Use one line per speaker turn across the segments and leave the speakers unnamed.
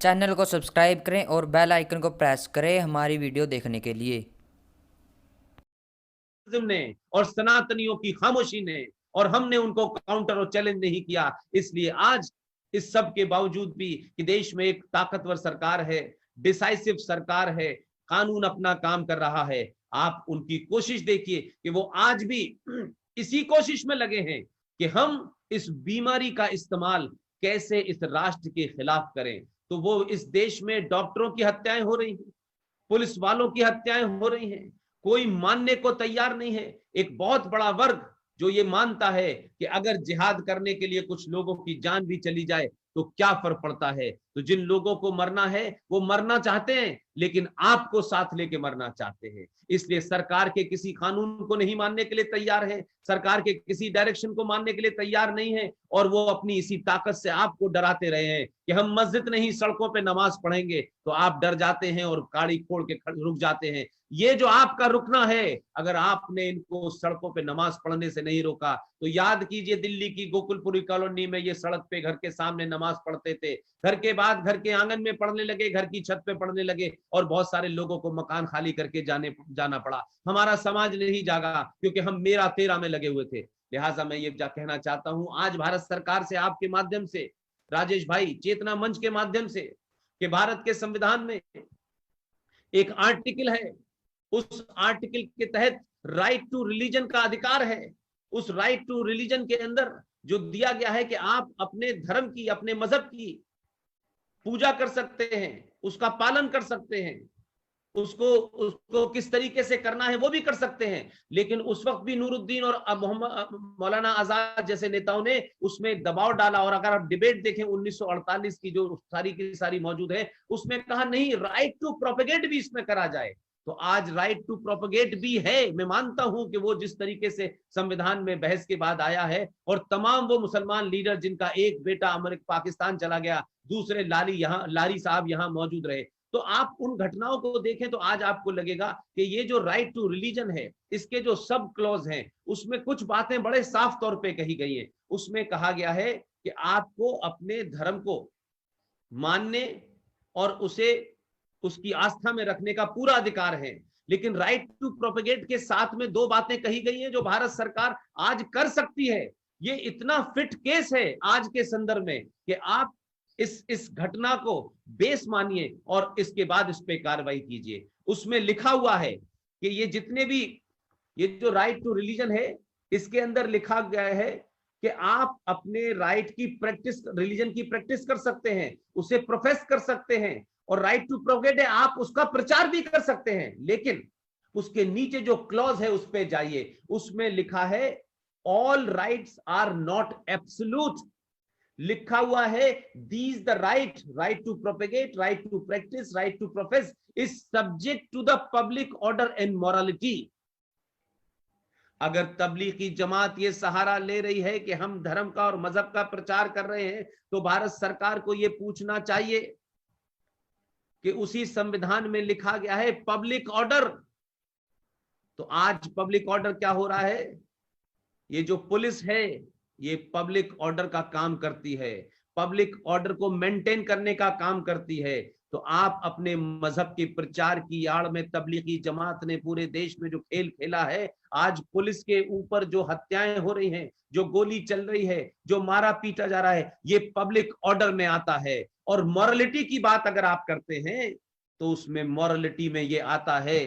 Channel को subscribe करें और बेल आइकन को प्रेस करें हमारी वीडियो देखने के लिए।
ने और सनातनियों की खामोशी ने, और हमने उनको काउंटर और चैलेंज नहीं किया। इसलिए आज इस सब के बावजूद भी कि देश में एक ताकतवर सरकार है, डिसाइसिव सरकार है, कानून अपना काम कर रहा है, आप उनकी कोशिश देखिए कि वो आज भी इसी कोशिश में लगे हैं कि हम इस बीमारी का इस्तेमाल कैसे इस राष्ट्र के खिलाफ करें। तो वो इस देश में डॉक्टरों की हत्याएं हो रही हैं, पुलिस वालों की हत्याएं हो रही हैं, कोई मानने को तैयार नहीं है। एक बहुत बड़ा वर्ग जो ये मानता है कि अगर जिहाद करने के लिए कुछ लोगों की जान भी चली जाए तो क्या फर्क पड़ता है। तो जिन लोगों को मरना है वो मरना चाहते हैं, लेकिन आपको साथ लेके मरना चाहते हैं। इसलिए सरकार के किसी कानून को नहीं मानने के लिए तैयार है, सरकार के किसी डायरेक्शन को मानने के लिए तैयार नहीं है, और वो अपनी इसी ताकत से आपको डराते रहे हैं कि हम मस्जिद नहीं सड़कों पे नमाज पढ़ेंगे, तो आप डर जाते हैं और गाड़ी खोल के रुक जाते हैं। ये जो आपका रुकना है, अगर आपने इनको सड़कों पे नमाज पढ़ने से नहीं रोका तो याद कीजिए दिल्ली की गोकुलपुरी कॉलोनी में ये सड़क पे घर के सामने नमाज पढ़ते थे, घर के बाद घर के आंगन में पढ़ने लगे, घर की छत पे पढ़ने लगे, और बहुत सारे लोगों को मकान खाली करके जाना पड़ा। हमारा समाज नहीं जागा क्योंकि हम मेरा तेरा में लगे हुए थे। लिहाजा मैं ये कहना चाहता हूं आज भारत सरकार से, आपके माध्यम से राजेश भाई, चेतना मंच के माध्यम से, कि भारत के संविधान में एक आर्टिकल है, उस आर्टिकल के तहत राइट टू रिलीजन का अधिकार है। उस राइट टू रिलीजन के अंदर जो दिया गया है कि आप अपने धर्म की, अपने मजहब की पूजा कर सकते हैं, उसका पालन कर सकते हैं, उसको उसको किस तरीके से करना है वो भी कर सकते हैं। लेकिन उस वक्त भी नूरुद्दीन और मौलाना आजाद जैसे नेताओं ने उसमें दबाव डाला, और अगर आप डिबेट देखें 1948 की जो सारी की सारी मौजूद है, उसमें कहा नहीं, राइट टू प्रोपेगेट भी इसमें करा जाए। तो आज राइट टू प्रोपेगेट भी है। मैं मानता हूं कि वो जिस तरीके से संविधान में बहस के बाद आया है, और तमाम वो मुसलमान लीडर जिनका एक बेटा अमेरिका पाकिस्तान चला गया, दूसरे लारी साहब यहाँ मौजूद रहे, तो आप उन घटनाओं को देखें तो आज आपको लगेगा कि ये जो राइट टू रिलीजन है, इसके जो सब क्लॉज हैं, उसमें कुछ बातें बड़े साफ तौर पे कही गई हैं। उसमें कहा गया है कि आपको अपने धर्म को मानने और उसे उसकी आस्था में रखने का पूरा अधिकार है। लेकिन राइट टू प्रोपेगेट के साथ में दो बातें कही गई हैं जो भारत सरकार आज कर सकती है। ये इतना फिट केस है आज के संदर्भ में कि आप इस घटना को बेस मानिए और इसके बाद इस पे कार्रवाई कीजिए। उसमें लिखा हुआ है कि ये जितने भी, ये जो राइट टू रिलीजन है, इसके अंदर लिखा गया है कि आप अपने राइट की प्रैक्टिस, रिलीजन की प्रैक्टिस कर सकते हैं, उसे प्रोफेस कर सकते हैं, और राइट टू प्रोपेगेट है, आप उसका प्रचार भी कर सकते हैं। लेकिन उसके नीचे जो क्लॉज है उस पे जाइए, उसमें लिखा है all rights are not absolute. लिखा हुआ है these the right to propagate, right to practice, right to profess is subject to the public order and morality. अगर तबलीगी जमात ये सहारा ले रही है कि हम धर्म का और मजहब का प्रचार कर रहे हैं, तो भारत सरकार को यह पूछना चाहिए कि उसी संविधान में लिखा गया है पब्लिक ऑर्डर। तो आज पब्लिक ऑर्डर क्या हो रहा है? ये जो पुलिस है ये पब्लिक ऑर्डर का काम करती है, पब्लिक ऑर्डर को मेंटेन करने का काम करती है। तो आप अपने मजहब के प्रचार की आड़ में तबलीगी जमात ने पूरे देश में जो खेल खेला है, आज पुलिस के ऊपर जो हत्याएं हो रही हैं, जो गोली चल रही है, जो मारा पीटा जा रहा है, ये पब्लिक ऑर्डर में आता है। और मॉरलिटी की बात अगर आप करते हैं तो उसमें मॉरलिटी में ये आता है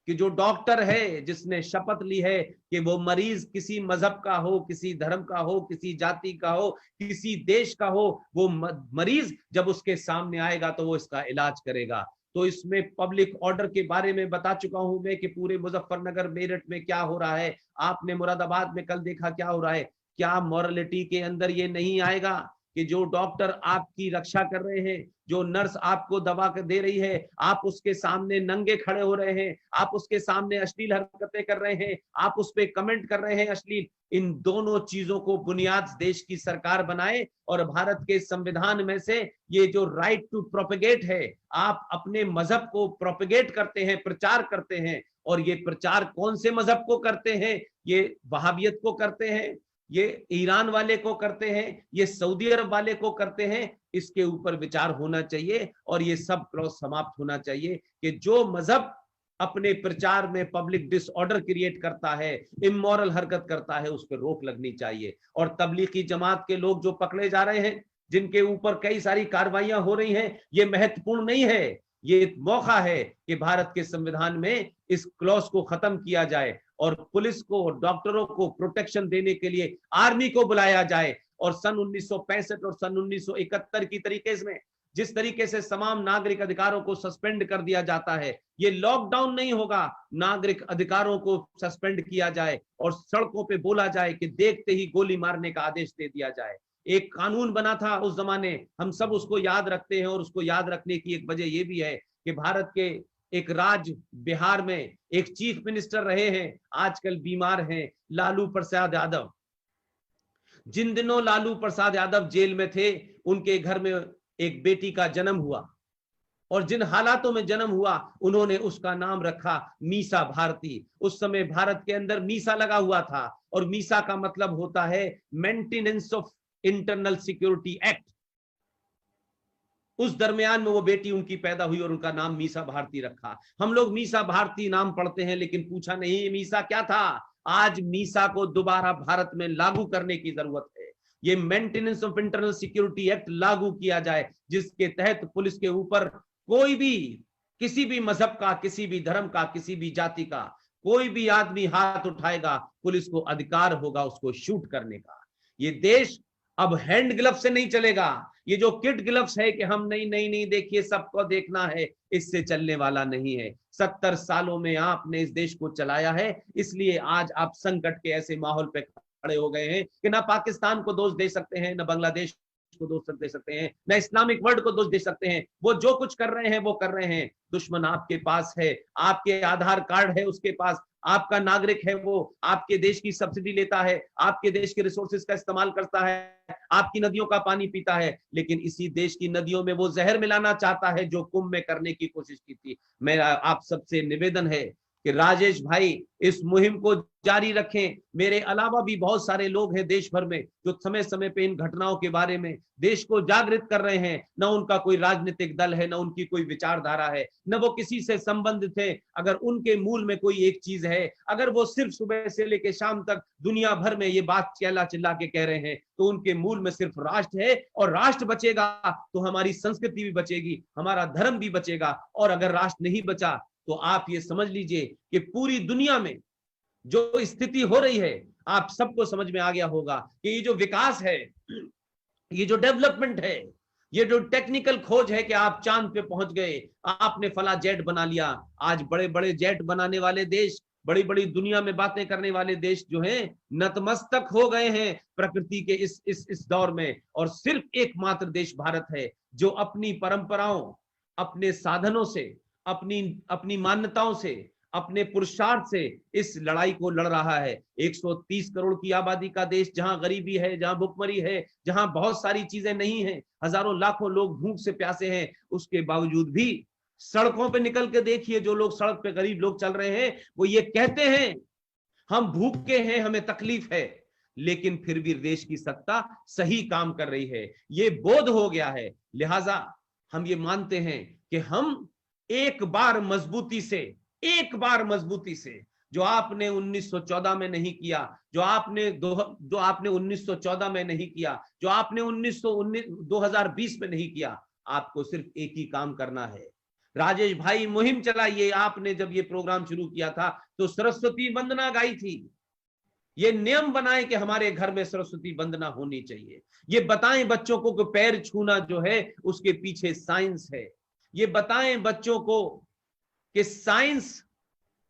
कि जो डॉक्टर है जिसने शपथ ली है कि वो मरीज किसी मजहब का हो, किसी धर्म का हो, किसी जाति का हो, किसी देश का हो, वो मरीज जब उसके सामने आएगा तो वो इसका इलाज करेगा। तो इसमें पब्लिक ऑर्डर के बारे में बता चुका हूं मैं कि पूरे मुजफ्फरनगर, मेरठ में क्या हो रहा है, आपने मुरादाबाद में कल देखा क्या हो रहा है। क्या मॉरलिटी के अंदर ये नहीं आएगा कि जो डॉक्टर आपकी रक्षा कर रहे हैं, जो नर्स आपको दवा दे रही है, आप उसके सामने नंगे खड़े हो रहे हैं, आप उसके सामने अश्लील हरकतें कर रहे हैं, आप उस पर कमेंट कर रहे हैं अश्लील। इन दोनों चीजों को बुनियाद देश की सरकार बनाए, और भारत के संविधान में से ये जो राइट टू प्रोपेगेट है, आप अपने मजहब को प्रोपेगेट करते हैं, प्रचार करते हैं, और ये प्रचार कौन से मजहब को करते हैं? ये वहाबियत को करते हैं, ये ईरान वाले को करते हैं, ये सऊदी अरब वाले को करते हैं, इसके ऊपर विचार होना चाहिए और ये सब क्लॉज समाप्त होना चाहिए कि जो मजहब अपने प्रचार में पब्लिक डिसऑर्डर क्रिएट करता है, इमोरल हरकत करता है, उस पर रोक लगनी चाहिए। और तबलीगी जमात के लोग जो पकड़े जा रहे हैं, जिनके ऊपर कई सारी कार्रवाइयां हो रही हैं, ये महत्वपूर्ण नहीं है, ये मौका है कि भारत के संविधान में इस क्लॉज को खत्म किया जाए और पुलिस को, डॉक्टरों को प्रोटेक्शन देने के लिए आर्मी को बुलाया जाए। और सन 1965 और सन 1971 की तरीके में जिस तरीके से तमाम नागरिक अधिकारों को सस्पेंड कर दिया जाता है, ये लॉकडाउन नहीं होगा, नागरिक अधिकारों को सस्पेंड किया जाए और सड़कों पे बोला जाए कि देखते ही गोली मारने का आदेश दे दिया जाए। एक कानून बना था उस जमाने, हम सब उसको याद रखते हैं और उसको याद रखने की एक वजह यह भी है कि भारत के एक राज्य बिहार में एक चीफ मिनिस्टर रहे हैं, आजकल बीमार हैं, लालू प्रसाद यादव। जिन दिनों लालू प्रसाद यादव जेल में थे, उनके घर में एक बेटी का जन्म हुआ और जिन हालातों में जन्म हुआ, उन्होंने उसका नाम रखा मीसा भारती। उस समय भारत के अंदर मीसा लगा हुआ था और मीसा का मतलब होता है maintenance of internal security act. उस दरमियान में वो बेटी उनकी पैदा हुई और उनका नाम मीसा भारती रखा। हम लोग मीसा भारती नाम पढ़ते हैं, लेकिन पूछा नहीं ये मीसा क्या था। आज मीसा को दोबारा भारत में लागू करने की जरूरत है। ये maintenance of internal security act लागू किया जाए, जिसके तहत पुलिस के ऊपर कोई भी, किसी भी मजहब का, किसी भी धर्म का, किसी भी जाति का कोई भी आदमी हाथ उठाएगा, पुलिस को अधिकार होगा उसको शूट करने का। ये देश अब हैंड ग्लव से नहीं चलेगा। ये जो किड ग्लव्स है कि हम नहीं नहीं नहीं देखिए सबको देखना है, इससे चलने वाला नहीं है। 70 सालों में आपने इस देश को चलाया है, इसलिए आज आप संकट के ऐसे माहौल पे खड़े हो गए हैं कि ना पाकिस्तान को दोष दे सकते हैं, ना बांग्लादेश को दोष दे सकते हैं, ना इस्लामिक वर्ल्ड को दोष दे सकते हैं। वो जो कुछ कर रहे हैं वो कर रहे हैं। दुश्मन आपके पास है, आपके आधार कार्ड है उसके पास, आपका नागरिक है, वो आपके देश की सब्सिडी लेता है, आपके देश के रिसोर्सेज का इस्तेमाल करता है, आपकी नदियों का पानी पीता है, लेकिन इसी देश की नदियों में वो जहर मिलाना चाहता है जो कुंभ में करने की कोशिश की थी। मेरा आप सबसे निवेदन है कि राजेश भाई इस मुहिम को जारी रखें। मेरे अलावा भी बहुत सारे लोग हैं देश भर में जो समय समय पे इन घटनाओं के बारे में देश को जागृत कर रहे हैं। न उनका कोई राजनीतिक दल है, न उनकी कोई विचारधारा है, न वो किसी से संबंधित है। अगर उनके मूल में कोई एक चीज है, अगर वो सिर्फ सुबह से लेकर शाम तक दुनिया भर में ये बात चिल्ला चिल्ला के कह रहे हैं, तो उनके मूल में सिर्फ राष्ट्र है। और राष्ट्र बचेगा तो हमारी संस्कृति भी बचेगी, हमारा धर्म भी बचेगा। और अगर राष्ट्र नहीं बचा तो आप ये समझ लीजिए कि पूरी दुनिया में जो स्थिति हो रही है, आप सबको समझ में आ गया होगा कि ये जो विकास है, ये जो डेवलपमेंट है, ये जो टेक्निकल खोज है कि आप चांद पे पहुंच गए, आपने फला जेट बना लिया। आज बड़े बड़े जेट बनाने वाले देश, बड़ी बड़ी दुनिया में बातें करने वाले देश जो हैं, नतमस्तक हो गए हैं प्रकृति के इस दौर में। और सिर्फ एकमात्र देश भारत है जो अपनी परंपराओं, अपने साधनों से, अपनी मान्यताओं से, अपने पुरुषार्थ से इस लड़ाई को लड़ रहा है। 130 करोड़ की आबादी का देश, जहां गरीबी है, जहां भुखमरी है, जहां बहुत सारी चीजें नहीं है, हजारों लाखों लोग भूख से प्यासे हैं, उसके बावजूद भी सड़कों पे निकल के देखिए, जो लोग सड़क पे गरीब लोग चल रहे हैं, वो ये कहते हैं हम भूखे हैं, हमें तकलीफ है, लेकिन फिर भी देश की सत्ता सही काम कर रही है। ये बोध हो गया है। लिहाजा हम ये मानते हैं कि हम एक बार मजबूती से जो आपने 1914 में नहीं किया, जो आपने 1914 में नहीं किया, जो आपने 2020 में नहीं किया, आपको सिर्फ एक ही काम करना है। राजेश भाई मुहिम चलाइए। आपने जब ये प्रोग्राम शुरू किया था तो सरस्वती वंदना गाई थी। ये नियम बनाए कि हमारे घर में सरस्वती वंदना होनी चाहिए। ये बताएं बच्चों को कि पैर छूना जो है उसके पीछे साइंस है। ये बताएं बच्चों को कि साइंस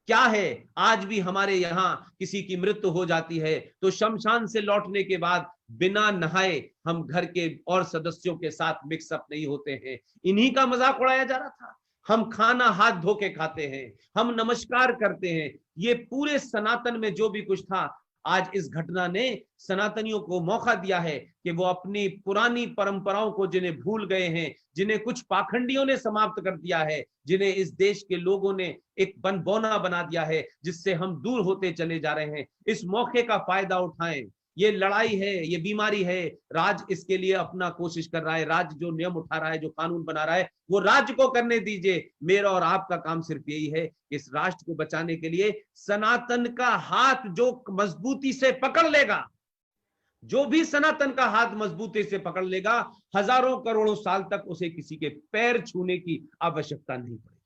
क्या है। आज भी हमारे यहाँ किसी की मृत्यु हो जाती है तो शमशान से लौटने के बाद बिना नहाए हम घर के और सदस्यों के साथ मिक्सअप नहीं होते हैं। इन्हीं का मजाक उड़ाया जा रहा था। हम खाना हाथ धो के खाते हैं, हम नमस्कार करते हैं। ये पूरे सनातन में जो भी कुछ था, आज इस घटना ने सनातनियों को मौका दिया है कि वो अपनी पुरानी परंपराओं को, जिन्हें भूल गए हैं, जिन्हें कुछ पाखंडियों ने समाप्त कर दिया है, जिन्हें इस देश के लोगों ने एक बनबोना बना दिया है, जिससे हम दूर होते चले जा रहे हैं, इस मौके का फायदा उठाएं। ये लड़ाई है, ये बीमारी है। राज इसके लिए अपना कोशिश कर रहा है, राज्य जो नियम उठा रहा है, जो कानून बना रहा है, वो राज्य को करने दीजिए। मेरा और आपका काम सिर्फ यही है, इस राष्ट्र को बचाने के लिए सनातन का हाथ जो मजबूती से पकड़ लेगा, जो भी सनातन का हाथ मजबूती से पकड़ लेगा, हजारों करोड़ों साल तक उसे किसी के पैर छूने की आवश्यकता नहीं पड़ेगी।